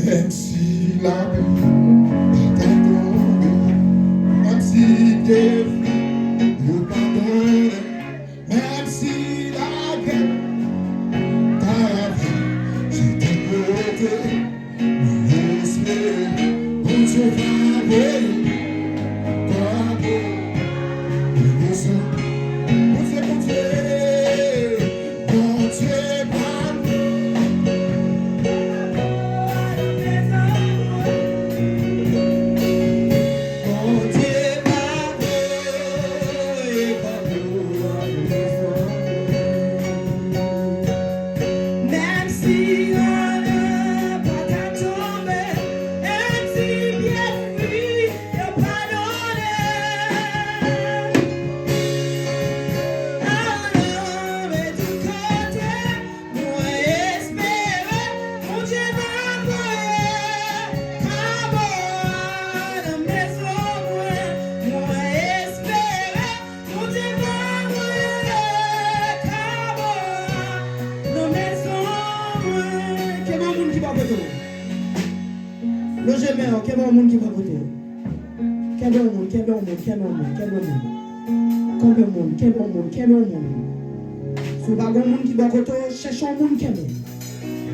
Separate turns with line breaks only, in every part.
Même si la pluie est tombée, même si des fruits ne pardonnent, même si la guerre t'a pris, je t'ai côté, mais espère, bon Dieu va veiller, bravo, le besoin, bon Dieu, bon Dieu, bon Dieu, bravo.
Quel bon monde qui va voter? Quel bon monde, quel bon monde, quel bon monde, quel bon monde. Combien de monde, quel bon monde, quel bon monde. Si vous n'avez pas de monde qui va voter, cherchez un monde qui est.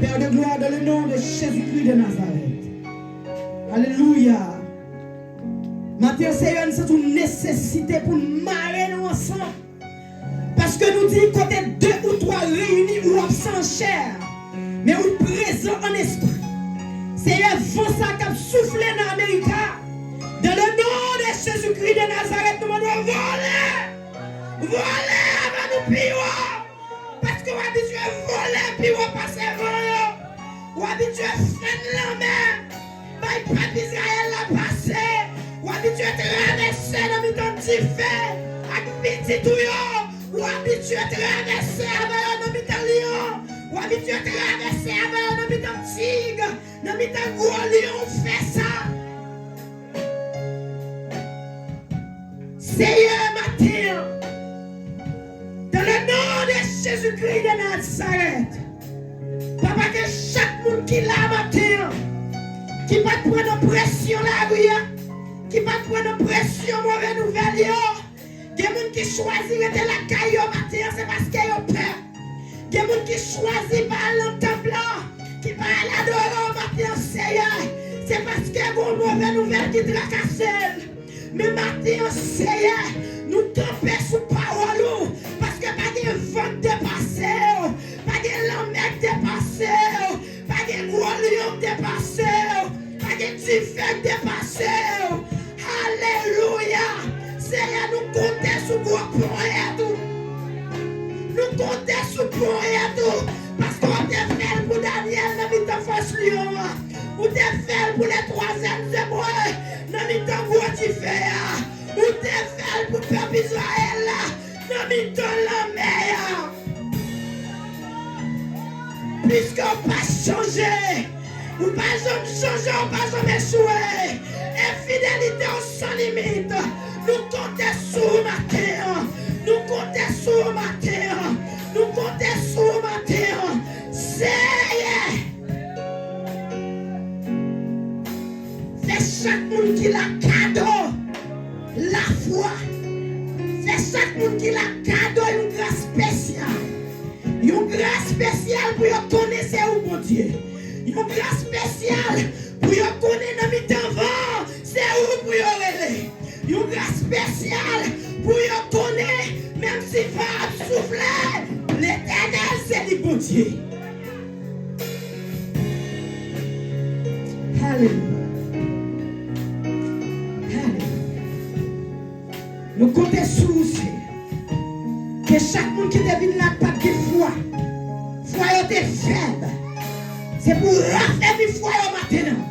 Père de gloire, dans le nom de Jésus-Christ de Nazareth. Alléluia. Matthieu, c'est une nécessité pour marrer nous ensemble. Parce que nous disons côté 2 ou 3 réunis ou absents en chair, mais ou présents en esprit. C'est le vent ça qui a soufflé dans l'Amérique. Dans le nom de Jésus-Christ de Nazareth, nous devons voler. Voler avant nous pire. Parce qu'on est habitué à voler, puis on passe avant. On est habitué à freiner la main. Par peuple Israël l'a passé. On est habitué à traverser dans le temps de feu. Avec petit touillon. On est habitué à traverser avant dans le temps de lion. On est habitué à traverser avant dans le temps de tigre. Dans le temps de gros lion, on fait ça. Seigneur, matin, dans le nom de Jésus-Christ de Nazareth, papa, que chaque monde qui l'a matin, qui va prendre pression la rue, qui va prendre pression mauvaise nouvelle, des gens qui choisissent de la caille au matin, c'est parce qu'ils ont peur. Des gens qui choisissent par le temple, qui va l'adorer au matin, Seigneur, c'est parce qu'il y a une mauvaise nouvelle qui tracasse. Mais matin, Seigneur, nous camper sous parole, parce que pas de vent dépassé, pas de lamette dépassé, pas de gros lion dépassé, pas de diffère dépassé. Alléluia. Seigneur, nous comptons sur gros point tout. Nous comptons sur point tout. Parce qu'on t'a fait pour Daniel, dans le temps face lion. Ou t'es fait pour les 3 hébreux, dans le temps où tu fais. Ou t'es fait pour le peuple Israël, dans le temps la mer. Puisqu'on pas changé, ou pas jamais changé, ou pas jamais échoué. Infidélité sans limite. Nous comptons sur ma terre. Nous comptons sur ma terre. Nous comptons sur ma terre. Seigneur. Fais chaque monde qui l'a cadeau. La foi. Fais chaque monde qui l'a cadeau une grâce spéciale. Une grâce spéciale pour connaître où mon Dieu. Une grâce spéciale pour connaître dans mes temps c'est où pour aller. Une grâce spéciale pour connaître même si pas souffler. L'éternel c'est le bon Dieu. Alléluia. Nous comptons sur vous. Que chaque monde qui devine la patte de foi, foi est faible. C'est pour rafler mes foi maintenant.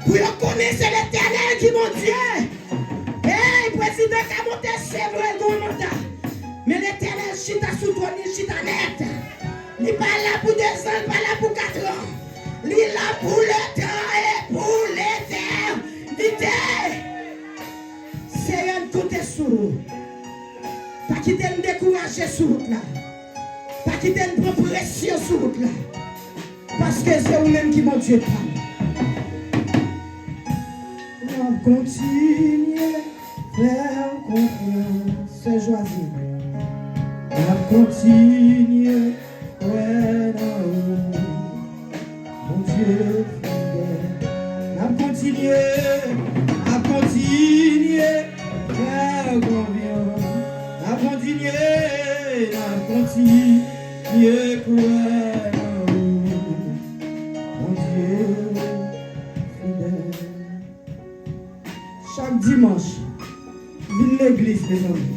Pour connaître l'éternel qui mon Dieu. Hey, président qui a monté, c'est vrai, le mandat. Mais l'éternel chita sous toi, il chita net. Il n'est pas là pour 2 ans, il n'est pas là pour 4 ans. Il est là pour le temps et pour l'éternité. Seigneur, comptez sur vous. Pas quitter nous décourager sur route là. Pas quitter une prendre pression sur route là. Parce que c'est vous-même qui mon Dieu parle. On continue faire confiance, c'est choisi. On continue, ouais, non, mon Dieu fidèle. On continue, faire confiance. On continue, ouais, mon Dieu fidèle. Chaque dimanche, viens l'église, mes amis.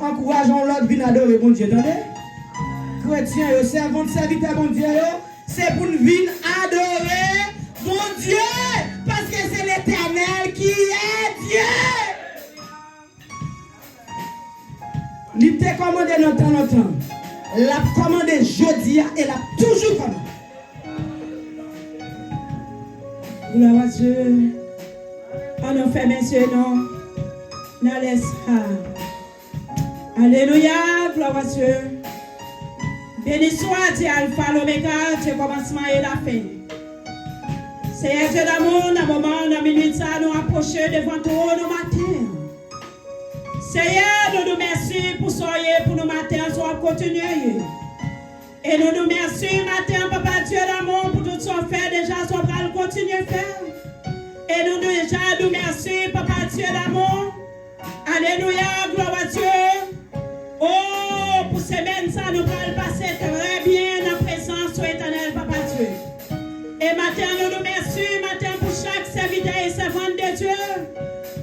Encourageons l'autre, viens adorer mon Dieu, attendez? Chrétiens, servons de serviteur mon Dieu, c'est pour nous venir adorer mon Dieu, parce que c'est l'Éternel qui est Dieu. Il t'a commandé notre temps. L'a commandé jeudi et l'a toujours commandé. Gloire à Dieu. On nous fait messieurs, non? Nous laisse. Alléluia, gloire à Dieu. Béni soit Dieu Alpha, l'Oméga, Dieu commencement et la fin. Seigneur Dieu d'amour, dans le moment, dans la minute, ça nous approcher devant toi, nos matins. Seigneur, nous nous remercions pour soyez, pour nos matins, soit continuer. Et nous nous remercions, matin, Papa Dieu d'amour, pour tout ce qu'on fait déjà, soit pour le continuer à faire. Et nous déjà nous remercions, Papa Dieu d'amour. Alléluia, gloire à Dieu. Oh, pour ces semaines, ça nous va passer très bien en présence de l'Éternel, Papa Dieu. Et matin, nous nous remercions, matin, pour chaque serviteur et servante de Dieu.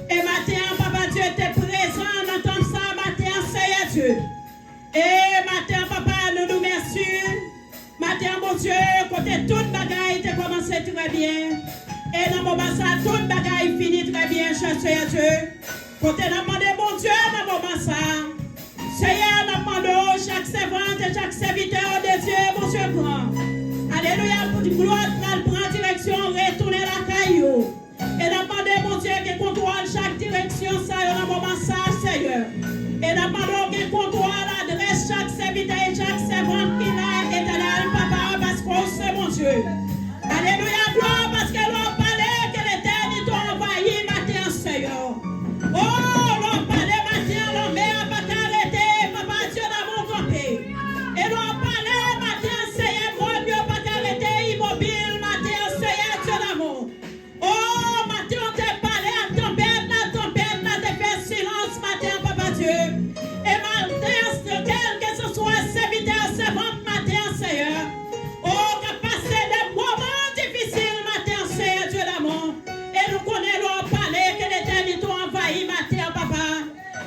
Et matin, Papa Dieu, tu es présent dans ton ça, matin, Seigneur Dieu. Et matin, Papa, nous nous remercions. Matin, mon Dieu, côté toute bagaille, tu commencé très bien. Et dans mon moment, ça, toute bagaille finit très bien, cher Seigneur Dieu. Côté nous demandons, mon Dieu, dans mon moment, ça. Seigneur, nous demandons chaque servante et chaque serviteur de Dieu, mon Dieu grand. Alléluia, pour gloire, prendre direction, retourner la caillou. Et nous demandons, mon Dieu, qu'il contrôle chaque direction, ça, dans mon moment, ça, Seigneur. Et nous demandons qu'il contrôle, adresse chaque serviteur et chaque servante qui l'a éternel, Papa, parce qu'on sait, mon Dieu. Alléluia, gloire, parce que l'on parlait que l'éternité envahi matin, Seigneur. Oh, l'on parlait matin, l'on met à pas arrêter, Papa Dieu dans mon campé. Et l'on parlait matin, Seigneur, mon Dieu, pas arrêter, immobile, matin, Seigneur, Dieu d'amour. Oh, matin, on t'a parlé à tempête, là, t'as fait silence, matin, Papa Dieu. Et matin, quel que ce soit, serviteur, servante, matin, Seigneur. Oh, qu'a passé des moments difficiles, matin, Seigneur, Dieu d'amour. Et nous connaissons parler que l'éternité envahit, matin, Papa.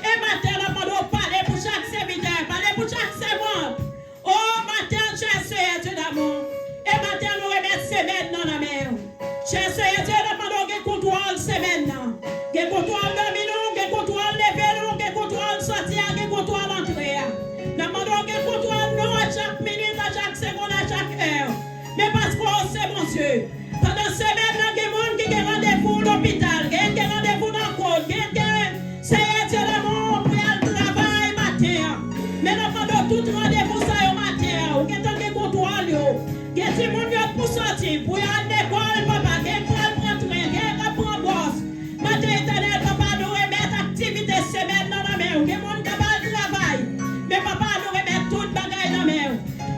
Et matin, nous allons parler pour chaque serviteur, parler pour chaque servante. Oh, matin, cher Seigneur, Dieu d'amour. Et matin, nous remercions maintenant la mer. Cher Seigneur, Dieu d'amour, nous contrôle maintenant. Nous contrôle nous, nous contrôle lever nous, nous contrôle sortir, nous contrôle entrer. Nous demandons que contrôle nous à chaque minute, à chaque seconde, à chaque heure. Mais parce qu'on sait, mon Dieu, pendant ces semaines, il y a des gens qui ont rendez-vous à l'hôpital, il y a des rendez-vous dans le code, il y a des Seigneur Dieu d'amour pour le travail matin. Mais nous demandons tout rendez-vous ça au matin, ou qu'il y a des contrôles, il y a des gens pour sortir, pour aller à l'école, papa, il y a des gens pour entrer, il y a des gens pour boss. Matin éternel, papa, nous remettre activité semaine dans la main, il y a des gens qui ont le travail. Mais papa, nous remettre toute bagaille dans la main.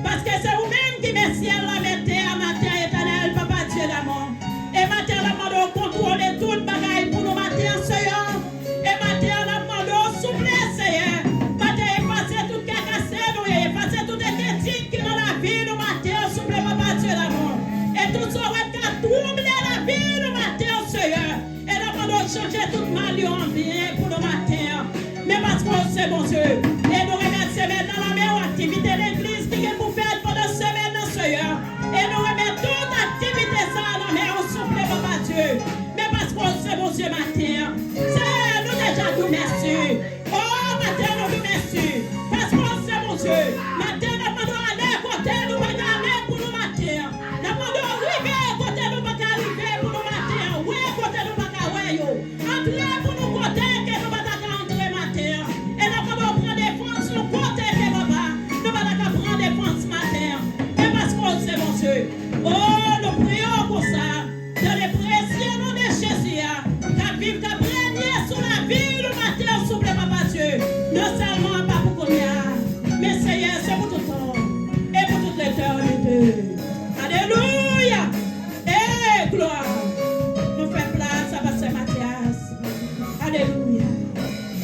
Parce que c'est vous-même qui met ciel la mettez à matin éternel, papa Dieu d'amour. Et matin, nous demandons contrôler toute bagaille pour nous matin, Seigneur. Et matin, nous demandons souffler, Seigneur. Matin, effacer toute cacassé, nous effacer toute éthique qui dans la vie, nous matin, souffler, papa Dieu d'amour. Et tout ça, qui a troublé la vie, nous matin, Seigneur. Et nous demandons changer toute mal en bien pour nous matin. Mais parce qu'on sait, mon Dieu. Et nous remercions maintenant la meilleure activité de l'église qui est pour faire pendant cette semaine, Seigneur. Et nous remettons toute activité ça dans la meilleure souffle, Papa Dieu. Mais parce qu'on sait, mon Dieu, matin. Seigneur, nous déjà nous merci. Oh, matin, nous nous merci. Parce qu'on sait, mon Dieu. Matin, nous pouvons aller côté, nous pouvons aller pour nous matin. Nous pouvons arriver côté, nous pouvons arriver pour nous matin. Oui, côté, nous pouvons aller. Entrer pour nous côté, que nous pouvons entrer matin. Et nous pouvons prendre des fonds sur côté, papa. Nous pouvons seulement